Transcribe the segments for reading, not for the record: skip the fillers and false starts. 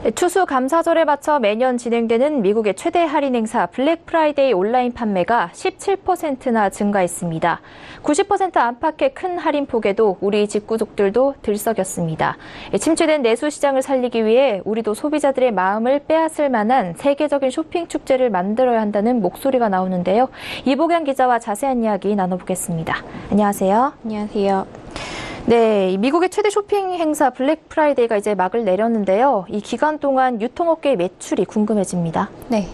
네, 추수감사절에 맞춰 매년 진행되는 미국의 최대 할인 행사 블랙 프라이데이 온라인 판매가 17%나 증가했습니다. 90% 안팎의 큰 할인폭에도 우리 직구족들도 들썩였습니다. 침체된 내수 시장을 살리기 위해 우리도 소비자들의 마음을 빼앗을 만한 세계적인 쇼핑 축제를 만들어야 한다는 목소리가 나오는데요. 이보경 기자와 자세한 이야기 나눠보겠습니다. 안녕하세요. 안녕하세요. 네, 미국의 최대 쇼핑 행사 블랙 프라이데이가 이제 막을 내렸는데요. 이 기간 동안 유통업계의 매출이 궁금해집니다. 네.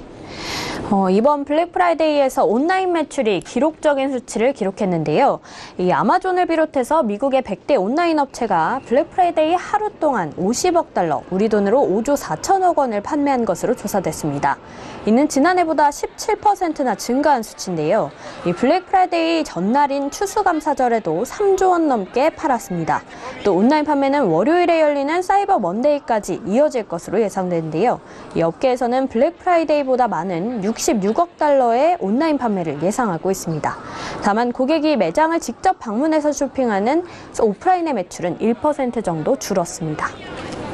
이번 블랙 프라이데이에서 온라인 매출이 기록적인 수치를 기록했는데요. 이 아마존을 비롯해서 미국의 100대 온라인 업체가 블랙 프라이데이 하루 동안 50억 달러, 우리 돈으로 5조 4천억 원을 판매한 것으로 조사됐습니다. 이는 지난해보다 17%나 증가한 수치인데요. 이 블랙 프라이데이 전날인 추수감사절에도 3조 원 넘게 팔았습니다. 또 온라인 판매는 월요일에 열리는 사이버 먼데이까지 이어질 것으로 예상되는데요. 이 업계에서는 블랙 프라이데이보다 많은 66억 달러의 온라인 판매를 예상하고 있습니다. 다만 고객이 매장을 직접 방문해서 쇼핑하는 오프라인의 매출은 1% 정도 줄었습니다.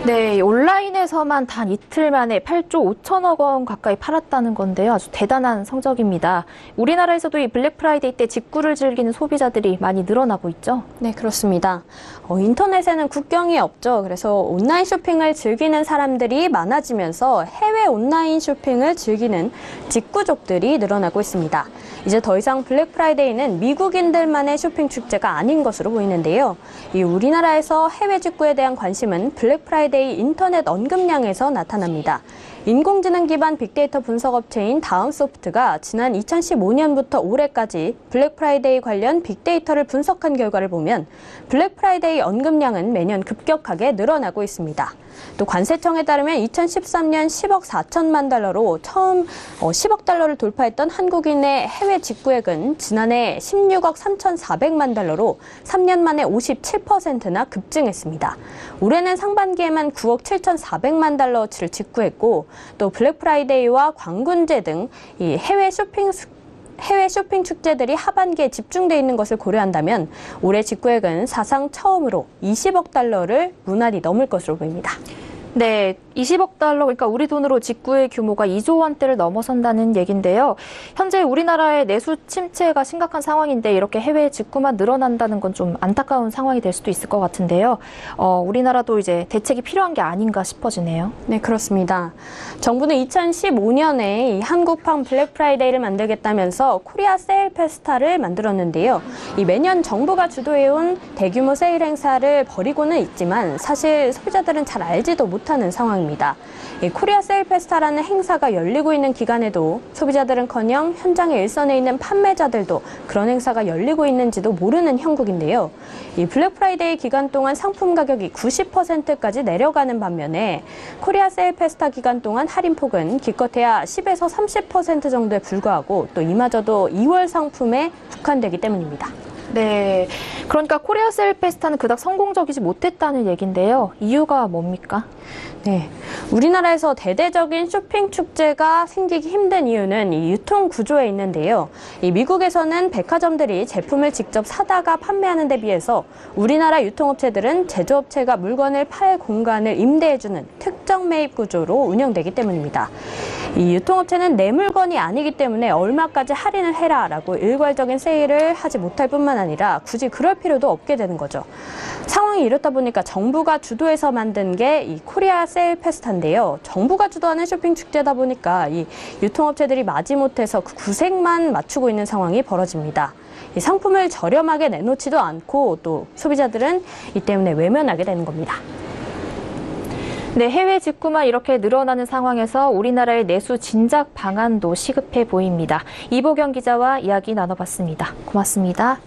네, 온라인에서만 단 이틀 만에 8조 5천억 원 가까이 팔았다는 건데요. 아주 대단한 성적입니다. 우리나라에서도 이 블랙 프라이데이 때 직구를 즐기는 소비자들이 많이 늘어나고 있죠? 네, 그렇습니다. 인터넷에는 국경이 없죠. 그래서 온라인 쇼핑을 즐기는 사람들이 많아지면서 해외 온라인 쇼핑을 즐기는 직구족들이 늘어나고 있습니다. 이제 더 이상 블랙 프라이데이는 미국인들만의 쇼핑 축제가 아닌 것으로 보이는데요. 이 우리나라에서 해외 직구에 대한 관심은 블랙 프라이데이 인터넷 언급량에서 나타납니다. 인공지능 기반 빅데이터 분석 업체인 다음소프트가 지난 2015년부터 올해까지 블랙 프라이데이 관련 빅데이터를 분석한 결과를 보면 블랙 프라이데이 언급량은 매년 급격하게 늘어나고 있습니다. 또 관세청에 따르면 2013년 10억 4천만 달러로 처음 10억 달러를 돌파했던 한국인의 해외 직구액은 지난해 16억 3,400만 달러로 3년 만에 57%나 급증했습니다. 올해는 상반기에만 9억 7,400만 달러치를 직구했고 또 블랙 프라이데이와 광군제 등 이 해외 쇼핑 축제들이 하반기에 집중돼 있는 것을 고려한다면 올해 직구액은 사상 처음으로 20억 달러를 무난히 넘을 것으로 보입니다. 네, 20억 달러, 그러니까 우리 돈으로 직구의 규모가 2조 원대를 넘어선다는 얘기인데요. 현재 우리나라의 내수 침체가 심각한 상황인데 이렇게 해외 직구만 늘어난다는 건 좀 안타까운 상황이 될 수도 있을 것 같은데요. 우리나라도 이제 대책이 필요한 게 아닌가 싶어지네요. 네, 그렇습니다. 정부는 2015년에 이 한국판 블랙 프라이데이를 만들겠다면서 코리아 세일 페스타를 만들었는데요. 이 매년 정부가 주도해온 대규모 세일 행사를 벌이고는 있지만 사실 소비자들은 잘 알지도 못하는 상황입니다. 이 코리아 세일 페스타라는 행사가 열리고 있는 기간에도 소비자들은커녕 현장의 일선에 있는 판매자들도 그런 행사가 열리고 있는지도 모르는 형국인데요. 이 블랙 프라이데이 기간 동안 상품 가격이 90%까지 내려가는 반면에 코리아 세일 페스타 기간 동안 할인폭은 기껏해야 10에서 30% 정도에 불과하고 또 이마저도 2월 상품에 국한되기 때문입니다. 네, 그러니까 코리아 세일 페스타는 그닥 성공적이지 못했다는 얘기인데요. 이유가 뭡니까? 네, 우리나라에서 대대적인 쇼핑 축제가 생기기 힘든 이유는 이 유통 구조에 있는데요. 이 미국에서는 백화점들이 제품을 직접 사다가 판매하는 데 비해서 우리나라 유통업체들은 제조업체가 물건을 팔 공간을 임대해주는 특정 매입 구조로 운영되기 때문입니다. 이 유통업체는 내 물건이 아니기 때문에 얼마까지 할인을 해라라고 일괄적인 세일을 하지 못할 뿐만 아니라 굳이 그럴 필요도 없게 되는 거죠. 상황이 이렇다 보니까 정부가 주도해서 만든 게 이 코리아 세일 페스타인데요. 정부가 주도하는 쇼핑 축제다 보니까 이 유통업체들이 마지못해서 그 구색만 맞추고 있는 상황이 벌어집니다. 이 상품을 저렴하게 내놓지도 않고 또 소비자들은 이 때문에 외면하게 되는 겁니다. 네, 해외 직구만 이렇게 늘어나는 상황에서 우리나라의 내수 진작 방안도 시급해 보입니다. 이보경 기자와 이야기 나눠봤습니다. 고맙습니다.